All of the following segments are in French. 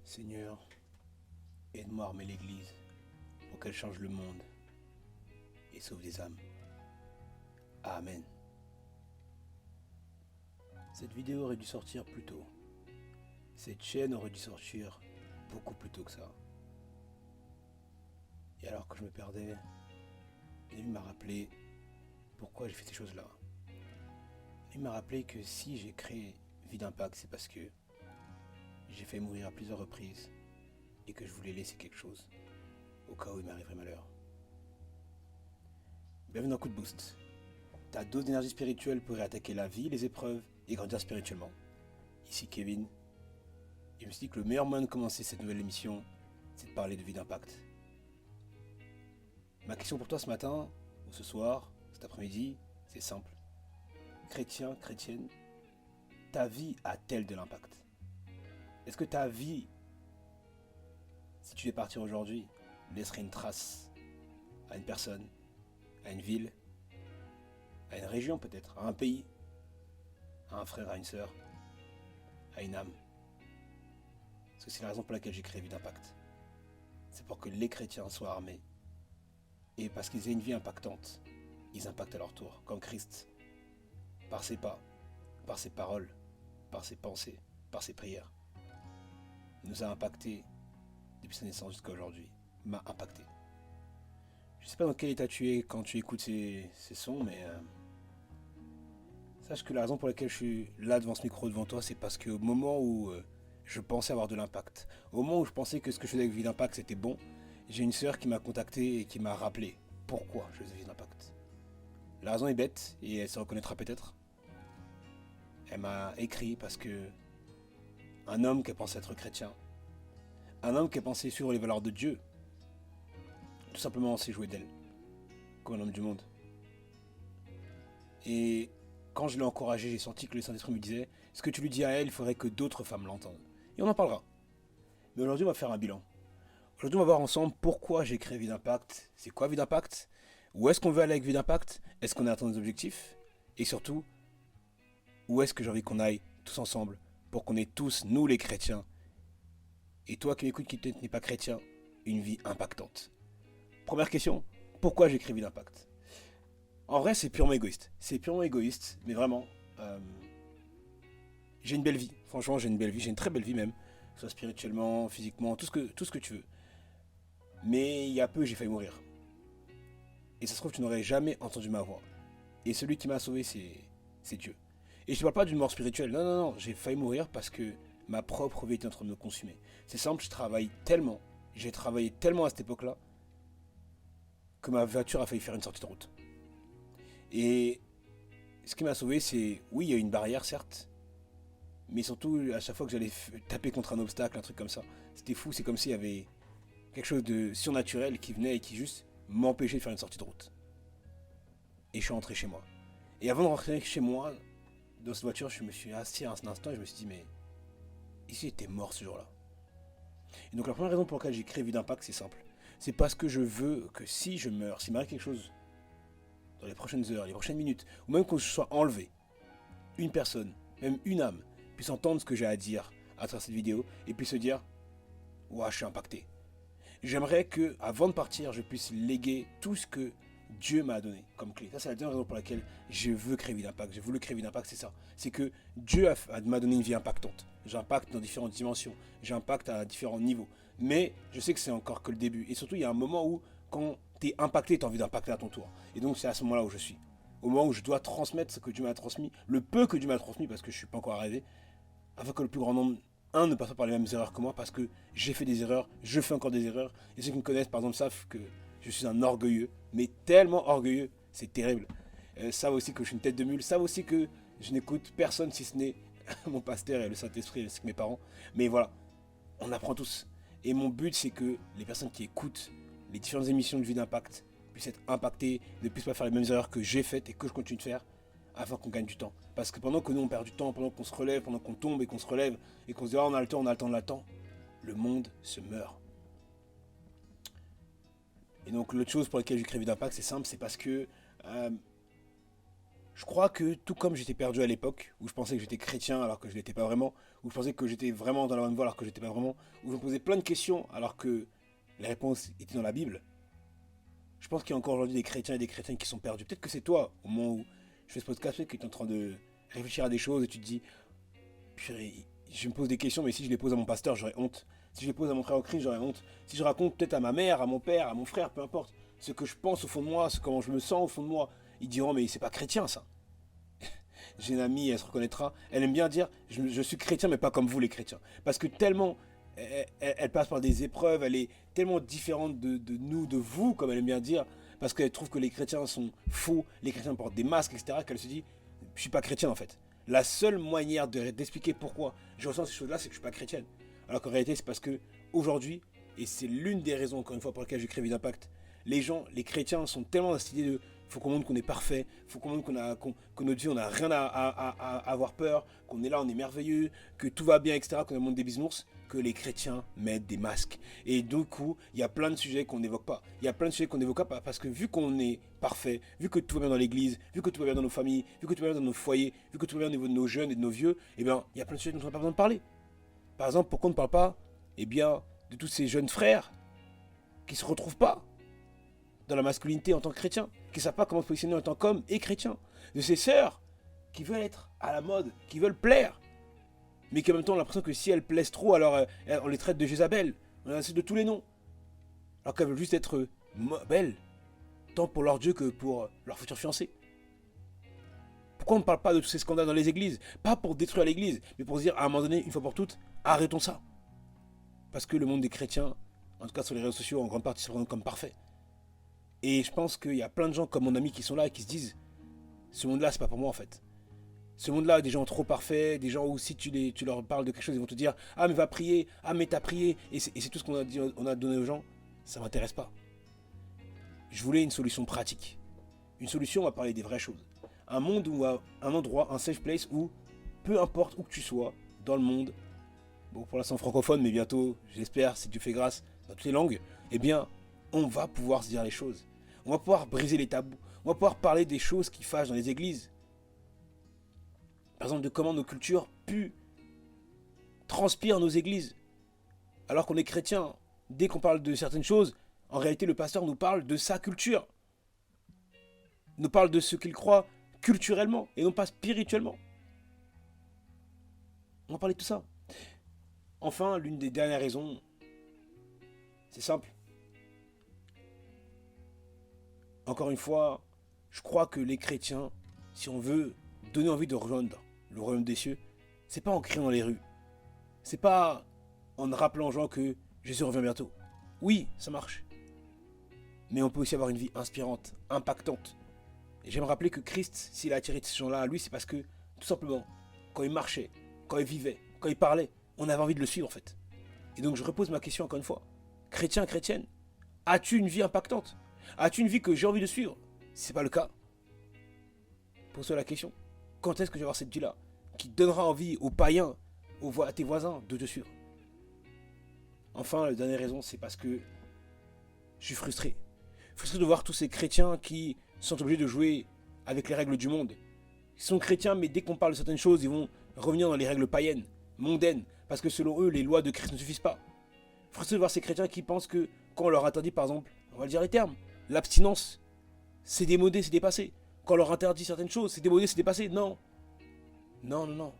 Seigneur, aide-moi à armer l'Église pour qu'elle change le monde et sauve des âmes. Amen. Cette vidéo aurait dû sortir plus tôt. Cette chaîne aurait dû sortir beaucoup plus tôt que ça. Et alors que je me perdais, il m'a rappelé pourquoi j'ai fait ces choses-là. Il m'a rappelé que si j'ai créé Vie d'Impact, c'est parce que j'ai fait mourir à plusieurs reprises et que je voulais laisser quelque chose au cas où il m'arriverait malheur. Bienvenue dans Coup de Boost. Ta dose d'énergie spirituelle pour attaquer la vie, les épreuves et grandir spirituellement. Ici Kevin. Et je me suis dit que le meilleur moyen de commencer cette nouvelle émission, c'est de parler de Vie d'Impact. Ma question pour toi ce matin, ou ce soir, cet après-midi, c'est simple. Chrétien, chrétienne, ta vie a-t-elle de l'impact? Est-ce que ta vie, si tu es partir aujourd'hui, laisserait une trace à une personne, à une ville, à une région peut-être, à un pays, à un frère, à une sœur, à une âme? Parce que c'est la raison pour laquelle j'ai créé Vie d'Impact. C'est pour que les chrétiens soient armés. Et parce qu'ils aient une vie impactante, ils impactent à leur tour, comme Christ, par ses pas, par ses paroles, par ses pensées, par ses prières. Il nous a impacté depuis sa naissance jusqu'à aujourd'hui. M'a impacté. Je ne sais pas dans quel état tu es quand tu écoutes ces sons, mais sache que la raison pour laquelle je suis là devant ce micro devant toi, c'est parce qu'au moment où je pensais avoir de l'impact, au moment où je pensais que ce que je faisais avec Vie d'Impact c'était bon, j'ai une sœur qui m'a contacté et qui m'a rappelé pourquoi je faisais Vie d'Impact. La raison est bête et elle se reconnaîtra peut-être. Elle m'a écrit parce que un homme qui pensait être chrétien, un homme qui pensait suivre les valeurs de Dieu, tout simplement s'est joué d'elle, comme un homme du monde. Et quand je l'ai encouragé, j'ai senti que le Saint-Esprit me disait, ce que tu lui dis à elle, il faudrait que d'autres femmes l'entendent. Et on en parlera. Mais aujourd'hui, on va faire un bilan. Aujourd'hui, on va voir ensemble pourquoi j'ai créé Vie d'Impact. C'est quoi Vie d'Impact? Où est-ce qu'on veut aller avec Vie d'Impact? Est-ce qu'on a atteint nos objectifs? Et surtout, où est-ce que j'ai envie qu'on aille tous ensemble pour qu'on ait tous, nous les chrétiens, et toi qui m'écoutes qui n'est pas chrétien, une vie impactante. Première question, pourquoi j'ai créé Vie d'Impact? En vrai, c'est purement égoïste. C'est purement égoïste, mais vraiment, j'ai une belle vie. Franchement, j'ai une belle vie, j'ai une très belle vie même, soit spirituellement, physiquement, tout ce que tu veux. Mais il y a peu, j'ai failli mourir. Et ça se trouve, tu n'aurais jamais entendu ma voix. Et celui qui m'a sauvé, c'est Dieu. Et je ne parle pas d'une mort spirituelle. Non, non, non. J'ai failli mourir parce que ma propre vie était en train de me consumer. C'est simple, je travaille tellement. J'ai travaillé tellement à cette époque-là que ma voiture a failli faire une sortie de route. Et ce qui m'a sauvé, c'est, oui, il y a une barrière, certes. Mais surtout, à chaque fois que j'allais taper contre un obstacle, un truc comme ça, c'était fou. C'est comme s'il y avait quelque chose de surnaturel qui venait et qui juste m'empêchait de faire une sortie de route. Et je suis rentré chez moi. Et avant de rentrer chez moi, dans cette voiture, je me suis assis un instant et je me suis dit, mais ici j'étais mort ce jour-là. Et donc la première raison pour laquelle j'ai créé Vie d'Impact, c'est simple. C'est parce que je veux que si je meurs, s'il m'arrive quelque chose dans les prochaines heures, les prochaines minutes, ou même quand je sois enlevé, une personne, même une âme, puisse entendre ce que j'ai à dire à travers cette vidéo et puisse se dire, ouah, je suis impacté. J'aimerais que, avant de partir, je puisse léguer tout ce que Dieu m'a donné comme clé. Ça, c'est la deuxième raison pour laquelle je veux créer Vie d'Impact. J'ai voulu créer Vie d'Impact, c'est ça. C'est que Dieu m'a donné une vie impactante. J'impacte dans différentes dimensions. J'impacte à différents niveaux. Mais je sais que c'est encore que le début. Et surtout, il y a un moment où, quand tu es impacté, tu as envie d'impacter à ton tour. Et donc, c'est à ce moment-là où je suis. Au moment où je dois transmettre ce que Dieu m'a transmis, le peu que Dieu m'a transmis, parce que je ne suis pas encore arrivé, afin que le plus grand nombre, ne passe pas par les mêmes erreurs que moi, parce que j'ai fait des erreurs, je fais encore des erreurs. Et ceux qui me connaissent, par exemple, savent que je suis un orgueilleux, mais tellement orgueilleux, c'est terrible. Savent aussi que je suis une tête de mule, savent aussi que je n'écoute personne si ce n'est mon pasteur et le Saint-Esprit, ainsi que mes parents. Mais voilà, on apprend tous. Et mon but, c'est que les personnes qui écoutent les différentes émissions de Vie d'Impact puissent être impactées, ne puissent pas faire les mêmes erreurs que j'ai faites et que je continue de faire, afin qu'on gagne du temps. Parce que pendant que nous on perd du temps, pendant qu'on se relève, pendant qu'on tombe et qu'on se relève, et qu'on se dit ah, on a le temps, on a le temps, on a le temps, le monde se meurt. Et donc l'autre chose pour laquelle j'ai créé Vie d'Impact, c'est simple, c'est parce que Je crois que tout comme j'étais perdu à l'époque, où je pensais que j'étais chrétien alors que je l'étais pas vraiment, où je pensais que j'étais vraiment dans la bonne voie alors que j'étais pas vraiment, où je me posais plein de questions alors que les réponses étaient dans la Bible, je pense qu'il y a encore aujourd'hui des chrétiens et des chrétiennes qui sont perdus. Peut-être que c'est toi, au moment où je fais ce podcast, peut-être que tu es en train de réfléchir à des choses et tu te dis, purée, je me pose des questions, mais si je les pose à mon pasteur, j'aurais honte. Si je les pose à mon frère au Christ, j'aurais honte. Si je raconte peut-être à ma mère, à mon père, à mon frère, peu importe, ce que je pense au fond de moi, comment je me sens au fond de moi, ils diront, mais c'est pas chrétien ça. J'ai une amie, elle se reconnaîtra, elle aime bien dire, je suis chrétien, mais pas comme vous les chrétiens. Parce que tellement, elle passe par des épreuves, elle est tellement différente de nous, de vous, comme elle aime bien dire, parce qu'elle trouve que les chrétiens sont faux, les chrétiens portent des masques, etc., qu'elle se dit, je suis pas chrétien en fait. La seule manière d'expliquer pourquoi je ressens ces choses-là, c'est que je suis pas chrétienne. Alors qu'en réalité, c'est parce que aujourd'hui, et c'est l'une des raisons, encore une fois, pour lesquelles j'écris Vie d'Impact, les gens, les chrétiens sont tellement dans cette idée de faut qu'on montre qu'on est parfait, faut qu'on montre que notre vie, on n'a rien à avoir peur, qu'on est là, on est merveilleux, que tout va bien, etc., qu'on est le monde des bisounours, que les chrétiens mettent des masques. Et du coup, il y a plein de sujets qu'on n'évoque pas. Il y a plein de sujets qu'on n'évoque pas parce que vu qu'on est parfait, vu que tout va bien dans l'église, vu que tout va bien dans nos familles, vu que tout va bien dans nos foyers, vu que tout va bien au niveau de nos jeunes et de nos vieux, eh bien, il y a plein de sujets dont on n'a pas besoin de parler. Par exemple, pourquoi on ne parle pas, eh bien, de tous ces jeunes frères qui ne se retrouvent pas dans la masculinité en tant que chrétien, qui ne savent pas comment se positionner en tant qu'homme et chrétien, de ces sœurs qui veulent être à la mode, qui veulent plaire, mais qui en même temps ont l'impression que si elles plaisent trop, alors on les traite de Jézabel, on les traite de tous les noms, alors qu'elles veulent juste être belles, tant pour leur Dieu que pour leur futur fiancé. Pourquoi on ne parle pas de tous ces scandales dans les églises? Pas pour détruire l'église, mais pour se dire à un moment donné, une fois pour toutes, arrêtons ça. Parce que le monde des chrétiens, en tout cas sur les réseaux sociaux, en grande partie se présente comme parfait. Et je pense qu'il y a plein de gens comme mon ami qui sont là et qui se disent, ce monde-là, c'est pas pour moi en fait. Ce monde-là, des gens trop parfaits, des gens où si tu leur parles de quelque chose, ils vont te dire, ah mais va prier, ah mais t'as prié, et c'est tout ce qu'on a dit, on a donné aux gens, ça m'intéresse pas. Je voulais une solution pratique. Une solution, on va parler des vraies choses. Un monde où, un endroit, un safe place où, peu importe où que tu sois, dans le monde, bon pour l'instant francophone, mais bientôt, j'espère, si Dieu fait grâce, dans toutes les langues, eh bien, on va pouvoir se dire les choses. On va pouvoir briser les tabous. On va pouvoir parler des choses qui fâchent dans les églises. Par exemple, de comment nos cultures transpirent nos églises. Alors qu'on est chrétien, dès qu'on parle de certaines choses, en réalité, le pasteur nous parle de sa culture. Nous parle de ce qu'il croit culturellement et non pas spirituellement. On va parler de tout ça. Enfin, l'une des dernières raisons, c'est simple. Encore une fois, je crois que les chrétiens, si on veut donner envie de rejoindre le royaume des cieux, c'est pas en criant dans les rues. C'est pas en rappelant aux gens que Jésus revient bientôt. Oui, ça marche. Mais on peut aussi avoir une vie inspirante, impactante. Et j'aime rappeler que Christ, s'il a attiré ces gens-là à lui, c'est parce que, tout simplement, quand il marchait, quand il vivait, quand il parlait, on avait envie de le suivre en fait. Et donc je repose ma question encore une fois. Chrétien, chrétienne, as-tu une vie impactante? As-tu une vie que j'ai envie de suivre? Si ce n'est pas le cas, pose-toi la question. Quand est-ce que je vais avoir cette vie-là qui donnera envie aux païens, à tes voisins de te suivre? Enfin, la dernière raison, c'est parce que je suis frustré. Frustré de voir tous ces chrétiens qui sont obligés de jouer avec les règles du monde. Ils sont chrétiens, mais dès qu'on parle de certaines choses, ils vont revenir dans les règles païennes, mondaines, parce que selon eux, les lois de Christ ne suffisent pas. Frustré de voir ces chrétiens qui pensent que quand on leur interdit, par exemple, on va dire les termes, l'abstinence, c'est démodé, c'est dépassé. Quand on leur interdit certaines choses, c'est démodé, c'est dépassé. Non. Non, non, non.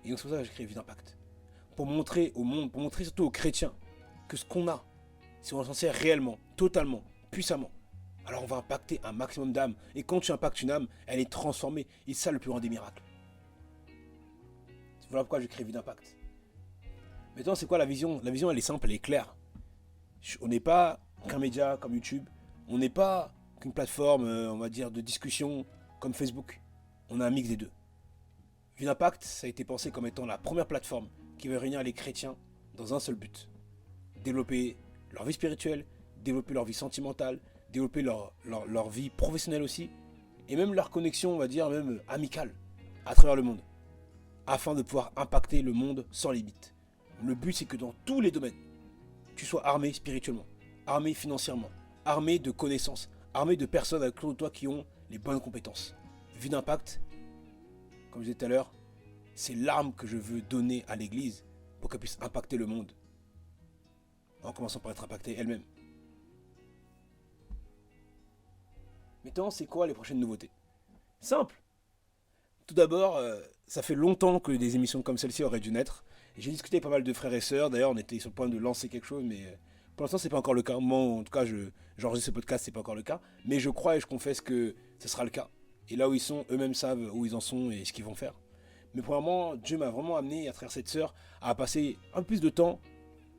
Et donc c'est pour ça que j'ai créé Vie d'Impact. Pour montrer au monde, pour montrer surtout aux chrétiens que ce qu'on a, si on s'en sert réellement, totalement, puissamment, alors on va impacter un maximum d'âmes. Et quand tu impactes une âme, elle est transformée. Et c'est ça le plus grand des miracles. Voilà pourquoi j'ai créé Vie d'Impact. Maintenant, c'est quoi la vision? La vision, elle est simple, elle est claire. On n'est pas qu'un média comme YouTube. On n'est pas qu'une plateforme, on va dire, de discussion comme Facebook. On a un mix des deux. Vie d'Impact, ça a été pensé comme étant la première plateforme qui veut réunir les chrétiens dans un seul but. Développer leur vie spirituelle, développer leur vie sentimentale, développer leur vie professionnelle aussi, et même leur connexion, on va dire, même amicale, à travers le monde, afin de pouvoir impacter le monde sans limite. Le but, c'est que dans tous les domaines, tu sois armé spirituellement, armé financièrement, armé de connaissances, armé de personnes autour de toi qui ont les bonnes compétences. Vie d'impact, comme je disais tout à l'heure, c'est l'arme que je veux donner à l'Église pour qu'elle puisse impacter le monde, en commençant par être impactée elle-même. Maintenant, c'est quoi les prochaines nouveautés? Simple. Tout d'abord, ça fait longtemps que des émissions comme celle-ci auraient dû naître. J'ai discuté avec pas mal de frères et sœurs. D'ailleurs, on était sur le point de lancer quelque chose, mais pour l'instant, c'est pas encore le cas. Moi, en tout cas, j'enregistre ce podcast, c'est pas encore le cas. Mais je crois et je confesse que ce sera le cas. Et là où ils sont, eux-mêmes savent où ils en sont et ce qu'ils vont faire. Mais premièrement, Dieu m'a vraiment amené à travers cette sœur à passer un peu plus de temps,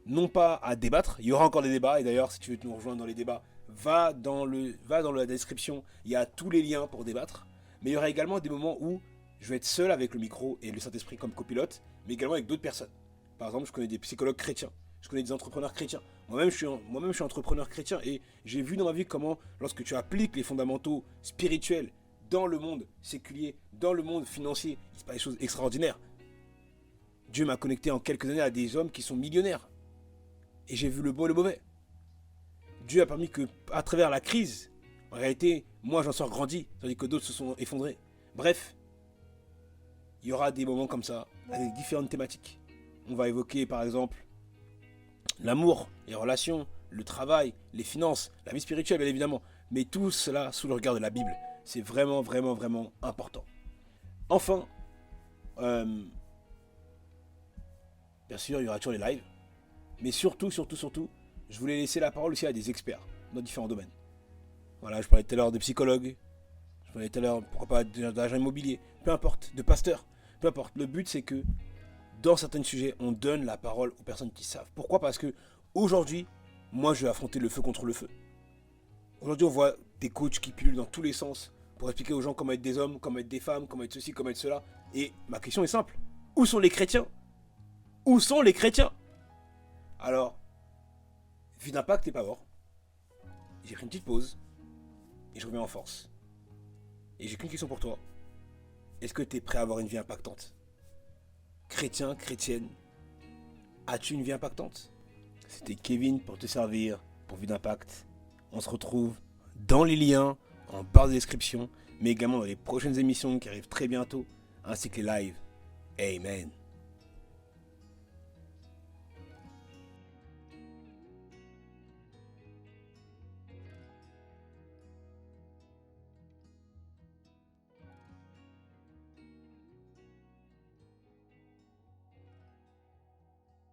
non pas à débattre. Il y aura encore des débats. Et d'ailleurs, si tu veux nous rejoindre dans les débats, va dans la description. Il y a tous les liens pour débattre. Mais il y aura également des moments où je vais être seul avec le micro et le Saint-Esprit comme copilote, mais également avec d'autres personnes. Par exemple, je connais des psychologues chrétiens, je connais des entrepreneurs chrétiens. Moi-même, je suis entrepreneur chrétien et j'ai vu dans ma vie comment, lorsque tu appliques les fondamentaux spirituels dans le monde séculier, dans le monde financier, il se passe des choses extraordinaires. Dieu m'a connecté en quelques années à des hommes qui sont millionnaires. Et j'ai vu le beau et le mauvais. Dieu a permis que, à travers la crise, en réalité, moi j'en sors grandi, tandis que d'autres se sont effondrés. Bref, il y aura des moments comme ça, avec différentes thématiques. On va évoquer par exemple l'amour, les relations, le travail, les finances, la vie spirituelle bien évidemment. Mais tout cela sous le regard de la Bible. C'est vraiment, vraiment, vraiment important. Enfin, bien sûr, il y aura toujours les lives. Mais surtout, je voulais laisser la parole aussi à des experts dans différents domaines. Voilà, je parlais tout à l'heure de psychologues, je parlais tout à l'heure, pourquoi pas, d'agents immobiliers, peu importe, de pasteurs, peu importe. Le but, c'est que dans certains sujets, on donne la parole aux personnes qui savent. Pourquoi? Parce que aujourd'hui, moi, je vais affronter le feu contre le feu. Aujourd'hui, on voit des coachs qui pullulent dans tous les sens pour expliquer aux gens comment être des hommes, comment être des femmes, comment être ceci, comment être cela. Et ma question est simple. Où sont les chrétiens? Où sont les chrétiens? Alors, Vie d'impact n'est pas mort. J'ai pris une petite pause et je reviens en force. Et j'ai qu'une question pour toi. Est-ce que tu es prêt à avoir une vie impactante? Chrétien, chrétienne, as-tu une vie impactante? C'était Kevin pour te servir pour Vie d'impact. On se retrouve dans les liens en barre de description, mais également dans les prochaines émissions qui arrivent très bientôt, ainsi que les lives. Amen.